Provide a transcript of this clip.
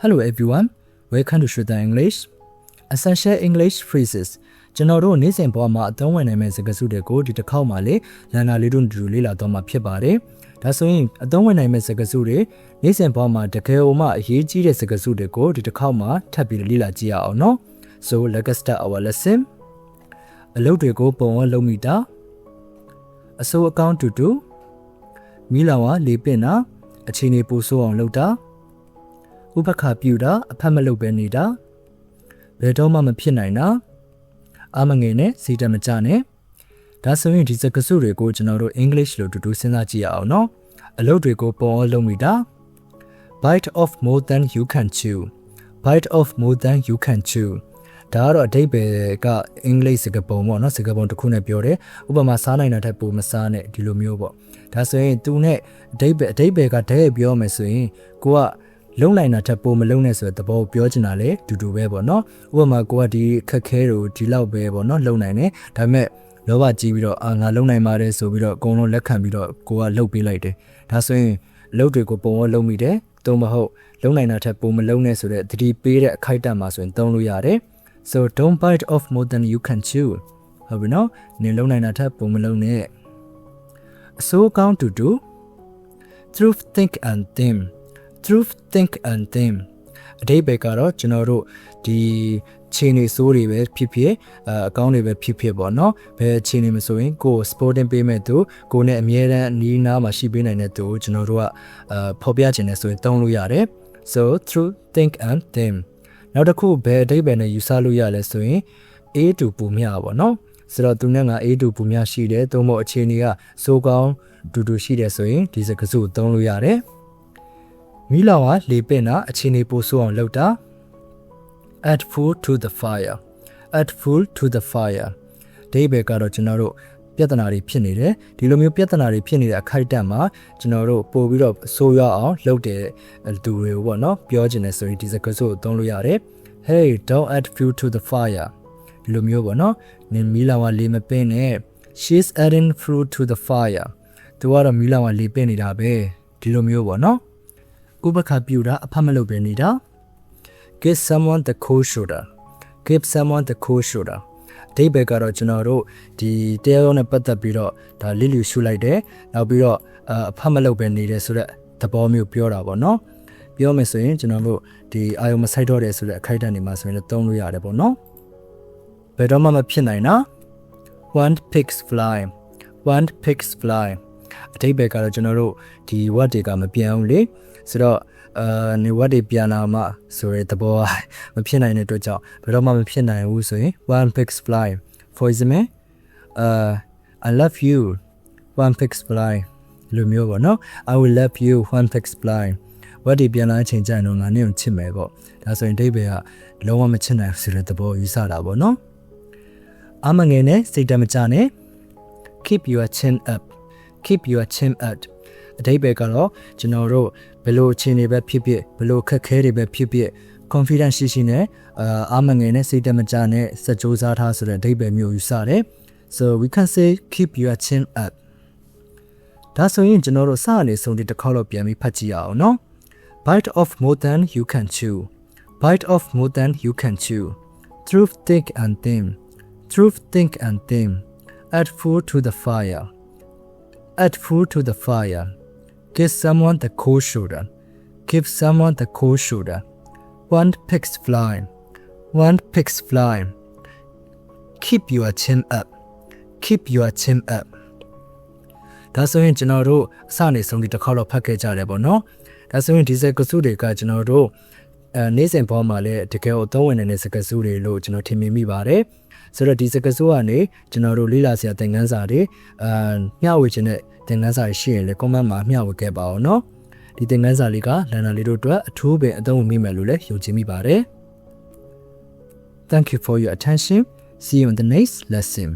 Hello everyone, welcome to Shruta English. Essential English phrases. ကျွန်တော်တို့နေ့စဉ်ဘဝမှာအသုံးဝင်နိုင်မယ့်စကားစုတွေကိုဒီတစ်ခေါက်မှလေလန်နာလေးတို့တူလေးလာတော့မှာဖြစ်ပါတယ်။ဒါဆိုရင်အသုံးဝင်နိုင်မယ့်စကားစုတွေနေ့စဉ်ဘဝမှာတကယ်မှအရေးကြီးတဲ့စကားစုတွေကိုဒီတစ်ခေါက်မှထပ်ပြီးလေ့လာကြည့်ရအောင်နော်။ So let's start our lesson. အလုပ်တွေကိုပုံဝန်းလုပ်မိတာအစိုးအကောင့်တူတူမိလာဝလေးပင်တာအချိန်နေပို့ဆိုးအောင်လုပ်တာဥပက္ခပြူတာအဖက်မလုပ်ပဲနေတာဘယ်တော့မှမဖြစ်နိုင်တာအမငယ်နဲ့စီတမကြနဲ့ဒါဆိုရင်ဒီစကားစုတွေကိုကျွန်တော်တို့ English လို့တူတူစဉ်းစားကြည့်ရအောင်နော်အလုပ်တွေကိုပုံအောင်လုပ်မိတာ bite off more than you can chew bite off more than you can chew ဒါကတော့အဓိပ္ပာယ်ကအင်္ဂလိပ်စကားပုံပေါ့နော်စကားပုံတစ်ခုနဲ့ပြောတယ်ဥပမာစားနိုင်တာထက်ပိုမစားနဲ့ဒီလိုမျိုးပေါ့ဒါဆိုရင်သူနဲ့အဓိပ္ပာယ်ကတည်းကပြောမယ်ဆိုရင်ကိုကလုံနိုင်တာထက်ပိုမလုံနဲ့ဆိုတဲ့သဘောကိုပြောချင်တာလေတူတူပဲပေါ့နော်ဥပမာကိုကဒီခက်ခဲတို့ဒီလောက်ပဲပေါ့နော်လုံနိုင်တယ်ဒါပေမဲ့လောဘကြီးပြီးတော့ငါလုံနိုင်ပါတယ်ဆိုပြီးတော့အကုန်လုံးလက်ခံပြီးတော့ကိုကလှုပ်ပေးလိုက်တယ်ဒါဆိုရင်အလုပ်တွေကိုပုံရောလုပ်မိတယ်သို့မဟုတ်လုံနိုင်တာထက်ပိုမလုံနဲ့ဆိုတဲ့သတိပေးတဲ့အခိုက်အတန့်မှာဆိုရင်သုံးလို့ရတယ် so don't bite off more than you can chew ဟုတ်ပြီနော်နင်လုံနိုင်တာထက်ပိုမလုံနဲ့အစိုးကောင်းတူတူ truth think and them truth think and them အဓိပ္ပာယ်ကတော့ကျွန်တော်တို့ဒီခြေနေစိုးတွေပဲဖြစ်ဖြစ်အကောင်းတွေပဲဖြစ်ဖြစ်ပေါ့နော်ဘယ်ခြေနေမဆိုရင်ကို sporting ပေးမဲ့သူကိုနဲ့အမြဲတမ်းအနီးနားမှာရှိပေးနိုင်တဲ့သူကိုကျွန်တော်တို့ကဖော်ပြခြင်းနဲ့ဆိုရင်သုံးလို့ရတယ် so truth think and them နောက်တစ်ခုဘယ်အဓိပ္ပာယ်နဲ့ယူဆလို့ရလဲဆိုရင် A to ပူမြပေါ့နော်ဆိုတော့သူနဲ့ငါ A to ပူမြရှိတယ်သို့မဟုတ်အခြေအနေကစိုးကောင်းတူရှိတယ်ဆိုရင်ဒီစကားစုကိုသုံးလို့ရတယ်မိလောင်ကလေပင့်တာအချိန်နေပို့ဆိုးအောင်လုပ်တာ add fuel to the fire add fuel to the fire ဒီဘက်ကတော့ကျွန်တော်တို့ပြဿနာတွေဖြစ်နေတယ်ဒီလိုမျိုးပြဿနာတွေဖြစ်နေတဲ့အခိုက်အတန့်မှာကျွန်တော်တို့ပို့ပြီးတော့ဆိုးရွားအောင်လုပ်တဲ့သူတွေကိုပေါ့နော်ပြောချင်တယ်ဆိုရင်ဒီစကားစုကိုသုံးလို့ရတယ် hey don't add fuel to the fire ဒီလိုမျိုးပေါ့နော်နင်မိလောင်ကလေမပင့်နဲ့ she's adding fuel to the fire သူကတော့မိလောင်ကလေပင့်နေတာပဲဒီလိုမျိုးပေါ့နော်ဥပက္ခပြူတာအဖတ်မလုပ်ပဲနေတာ give someone the cold shoulder give someone the cold shoulder အဓိပ္ပာယ်ကတော့ကျွန်တော်တို့ဒီတရားရုံးနဲ့ပတ်သက်ပြီးတော့ဒါလိလူရှုလိုက်တယ်နောက်ပြီးတော့အဖတ်မလုပ်ပဲနေတယ်ဆိုတဲ့သဘောမျိုးပြောတာပေါ့နော်ပြောမယ်ဆိုရင်ကျွန်တော်တို့ဒီအာယုံမဆိုင်တော့တယ်ဆိုတဲ့အခိုက်အတန့်တွေမှာဆိုရင်လည်းသုံးလို့ရတယ်ပေါ့နော်ဘယ်တော့မှမဖြစ်နိုင်တာ one pigs fly one pigs fly အဓိပ္ပာယ်ကတော့ကျွန်တော်တို့ဒီ word တွေကမပြန်ဘူးလေဆိုတော့နေဝတ်တွေပြန်လာမှဆိုတဲ့သဘောမဖြစ်နိုင်တဲ့အတွက်ကြောင့်ဘယ်တော့မှမဖြစ်နိုင်ဘူးဆိုရင် one pigs fly for example I love you one pigs fly လိုမျိုးပေါ့နော် I will love you one pigs fly ဝတ်တွေပြန်လာအချိန်ကျရင်တော့ငါနဲ့ကိုချစ်မယ်ပေါ့ဒါဆိုရင်အဓိပ္ပာယ်ကလုံးဝမချစ်နိုင်ဆိုတဲ့သဘောယူဆတာပေါ့နော်အမငယ်နဲ့စိတ်တမကြနဲ့ keep your chin up keep your chin up အဓိပ္ပာယ်ကတော့ကျွန်တော်တို့ဘယ်လိုအခြေအနေပဲဖြစ်ဖြစ်ဘယ်လိုခက်ခဲတွေပဲဖြစ်ဖြစ် confidence ရှိနဲ့အာမငယ်နဲ့စိတ်တမကြနဲ့စကြိုးစားထားဆိုတဲ့အဓိပ္ပာယ်မျိုးယူဆတယ် so we can say keep your chin up ဒါဆိုရင်ကျွန်တော်တို့စအနေဆုံးတစ်ခေါက်တော့ပြန်ပြီးဖတ်ကြည့်ရအောင်နော် bite off more than you can chew bite off more than you can chew truth think and them truth think and them add fuel to the fire add fuel to the fire give someone the cold shoulder give someone the cold shoulder one pigs fly one pigs fly keep your chin up keep your chin up ဒါဆိုရင်ကျွန်တော်တို့အစနေဆုံးဒီတစ်ခေါက်တော့ဖတ်ခဲ့ကြတယ်ပေါ့နော်ဒါဆိုရင်ဒီစကားစုတွေကကျွန်တော်တို့နေ့စဉ်ပေါ်မှာလည်းတကယ်အသုံးဝင်နေတဲ့စကားစုတွေလို့ကျွန်တော်ထင်မြင်မိပါတယ်ဆိုတော့ဒီစကားစုကနေကျွန်တော်တို့လေ့လာစရာသင်ခန်းစာတွေမျှဝေခြင်းနဲ့သင်ခန်းစာရှိရင်လည်း comment မှာမျှဝေခဲ့ပါအောင်เนาะဒီသင်ခန်းစာလေးကလန်နာလေးတို့အတွက်အထူးပဲအသုံးဝင်မိမယ်လို့လည်းယုံကြည်မိပါတယ် Thank you for your attention. See you in the next lesson.